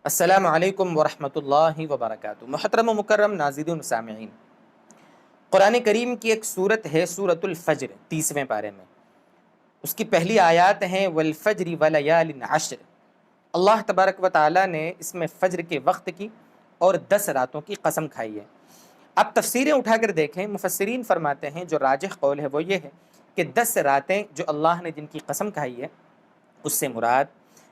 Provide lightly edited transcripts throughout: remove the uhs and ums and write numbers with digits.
السلام علیکم ورحمۃ اللہ وبرکاتہ۔ محترم و مکرم ناظرین و سامعین، قرآن کریم کی ایک سورت ہے سورۃ الفجر، 30ویں پارے میں اس کی پہلی آیات ہیں والفجر ولیال عشر۔ اللہ تبارک و تعالیٰ نے اس میں فجر کے وقت کی اور 10 راتوں کی قسم کھائی ہے۔ اب تفسیریں اٹھا کر دیکھیں، مفسرین فرماتے ہیں جو راجح قول ہے وہ یہ ہے کہ 10 راتیں جو اللہ نے جن کی قسم کھائی ہے اس سے مراد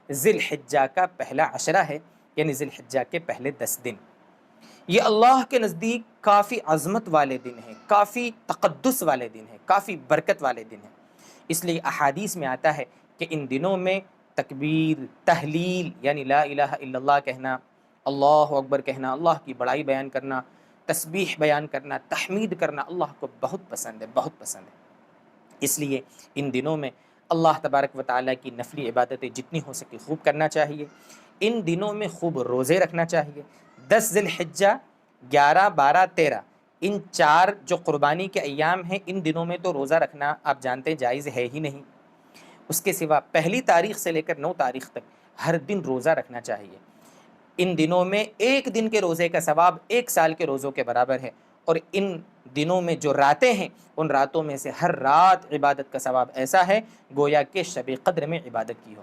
ذی الحجہ کا پہلا عشرہ ہے، یعنی ذی الحجہ کے پہلے 10 دن۔ یہ اللہ کے نزدیک کافی عظمت والے دن ہیں، کافی تقدس والے دن ہیں، کافی برکت والے دن ہیں۔ اس لیے احادیث میں آتا ہے کہ ان دنوں میں تکبیر، تحلیل یعنی لا الہ الا اللہ کہنا، اللہ اکبر کہنا، اللہ کی بڑائی بیان کرنا، تسبیح بیان کرنا، تحمید کرنا اللہ کو بہت پسند ہے، بہت پسند ہے۔ اس لیے ان دنوں میں اللہ تبارک و تعالیٰ کی نفلی عبادتیں جتنی ہو سکے خوب کرنا چاہیے۔ ان دنوں میں خوب روزے رکھنا چاہیے۔ 10 ذی الحجہ، 11، 12، 13 ان 4 جو قربانی کے ایام ہیں، ان دنوں میں تو روزہ رکھنا آپ جانتے ہیں جائز ہے ہی نہیں۔ اس کے سوا پہلی تاریخ سے لے کر 9 تاریخ تک ہر دن روزہ رکھنا چاہیے۔ ان دنوں میں ایک دن کے روزے کا ثواب 1 سال کے روزوں کے برابر ہے، اور ان دنوں میں جو راتیں ہیں ان راتوں میں سے ہر رات عبادت کا ثواب ایسا ہے گویا کہ شب قدر میں عبادت کی ہو۔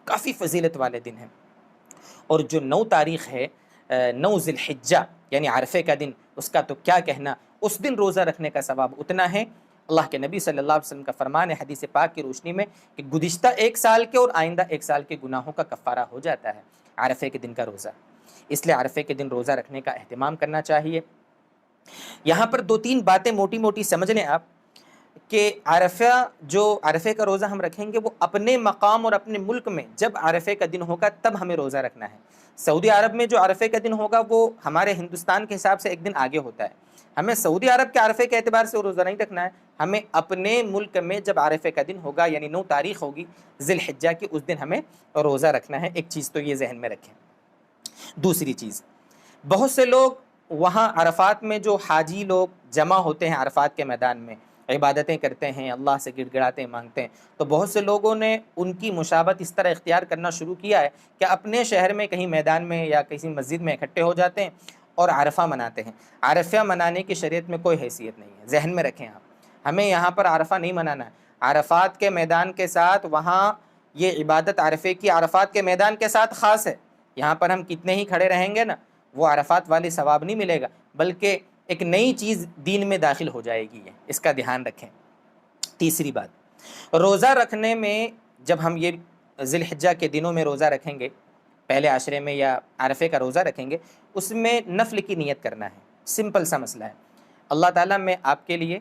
کافی فضیلت والے دن ہیں۔ اور جو 9 تاریخ ہے، 9 ذی الحجہ یعنی عرفے کا دن، اس کا تو کیا کہنا، اس دن روزہ رکھنے کا ثواب اتنا ہے۔ اللہ کے نبی صلی اللہ علیہ وسلم کا فرمان ہے حدیث پاک کی روشنی میں کہ گزشتہ 1 سال کے اور آئندہ 1 سال کے گناہوں کا کفارہ ہو جاتا ہے عرفے کے دن کا روزہ۔ اس لیے عرفے کے دن روزہ رکھنے کا اہتمام کرنا چاہیے۔ یہاں پر 2-3 باتیں موٹی موٹی سمجھ لیں آپ کہ عرفے کا روزہ ہم رکھیں گے وہ اپنے مقام اور اپنے ملک میں جب عرفے کا دن ہوگا تب ہمیں روزہ رکھنا ہے۔ سعودی عرب میں جو عرفے کا دن ہوگا وہ ہمارے ہندوستان کے حساب سے 1 دن آگے ہوتا ہے۔ ہمیں سعودی عرب کے عرفے کے اعتبار سے روزہ نہیں رکھنا ہے، ہمیں اپنے ملک میں جب عرفے کا دن ہوگا یعنی 9 تاریخ ہوگی ذی الحجہ کی، اس دن ہمیں روزہ رکھنا ہے۔ ایک چیز تو یہ ذہن میں رکھیں۔ دوسری چیز، بہت سے لوگ وہاں عرفات میں جو حاجی لوگ جمع ہوتے ہیں عرفات کے میدان میں عبادتیں کرتے ہیں، اللہ سے گڑ گڑاتے ہیں، مانگتے ہیں، تو بہت سے لوگوں نے ان کی مشابہت اس طرح اختیار کرنا شروع کیا ہے کہ اپنے شہر میں کہیں میدان میں یا کسی مسجد میں اکٹھے ہو جاتے ہیں اور عرفہ مناتے ہیں۔ عرفہ منانے کی شریعت میں کوئی حیثیت نہیں ہے، ذہن میں رکھیں آپ۔ ہمیں یہاں پر عرفہ نہیں منانا ہے۔ عرفات کے میدان کے ساتھ وہاں یہ عبادت عرفے کی عرفات کے میدان کے ساتھ خاص ہے۔ یہاں پر ہم کتنے ہی کھڑے رہیں گے نا، وہ عرفات والی ثواب نہیں ملے گا، بلکہ ایک نئی چیز دین میں داخل ہو جائے گی، اس کا دھیان رکھیں۔ تیسری بات، روزہ رکھنے میں جب ہم یہ ذی الحجہ کے دنوں میں روزہ رکھیں گے، پہلے عشرے میں یا عرفے کا روزہ رکھیں گے، اس میں نفل کی نیت کرنا ہے۔ سمپل سا مسئلہ ہے، اللہ تعالیٰ میں آپ کے لیے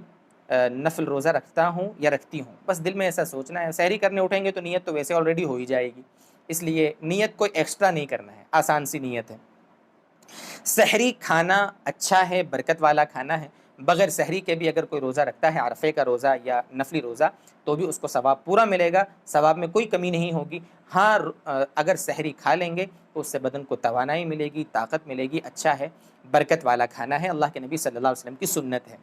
نفل روزہ رکھتا ہوں یا رکھتی ہوں، بس دل میں ایسا سوچنا ہے۔ سحری کرنے اٹھیں گے تو نیت تو ویسے آلریڈی ہو ہی جائے گی، اس لیے نیت کوئی ایکسٹرا نہیں کرنا ہے، آسان سی نیت ہے۔ سحری کھانا اچھا ہے، برکت والا کھانا ہے۔ بغیر سحری کے بھی اگر کوئی روزہ رکھتا ہے، عرفے کا روزہ یا نفلی روزہ، تو بھی اس کو ثواب پورا ملے گا، ثواب میں کوئی کمی نہیں ہوگی۔ ہاں اگر سحری کھا لیں گے تو اس سے بدن کو توانائی ملے گی، طاقت ملے گی، اچھا ہے، برکت والا کھانا ہے، اللہ کے نبی صلی اللہ علیہ وسلم کی سنت ہے۔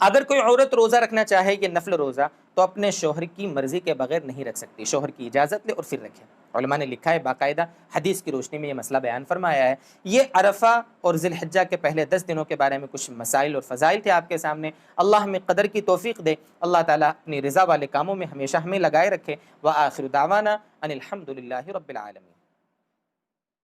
اگر کوئی عورت روزہ رکھنا چاہے یہ نفل روزہ تو اپنے شوہر کی مرضی کے بغیر نہیں رکھ سکتی، شوہر کی اجازت لے اور پھر رکھے۔ علماء نے لکھا ہے باقاعدہ، حدیث کی روشنی میں یہ مسئلہ بیان فرمایا ہے۔ یہ عرفہ اور ذی الحجہ کے پہلے 10 دنوں کے بارے میں کچھ مسائل اور فضائل تھے آپ کے سامنے۔ اللہ ہمیں قدر کی توفیق دے، اللہ تعالیٰ اپنی رضا والے کاموں میں ہمیشہ ہمیں لگائے رکھے۔ وآخر دعوانا ان الحمد للہ رب العالمین۔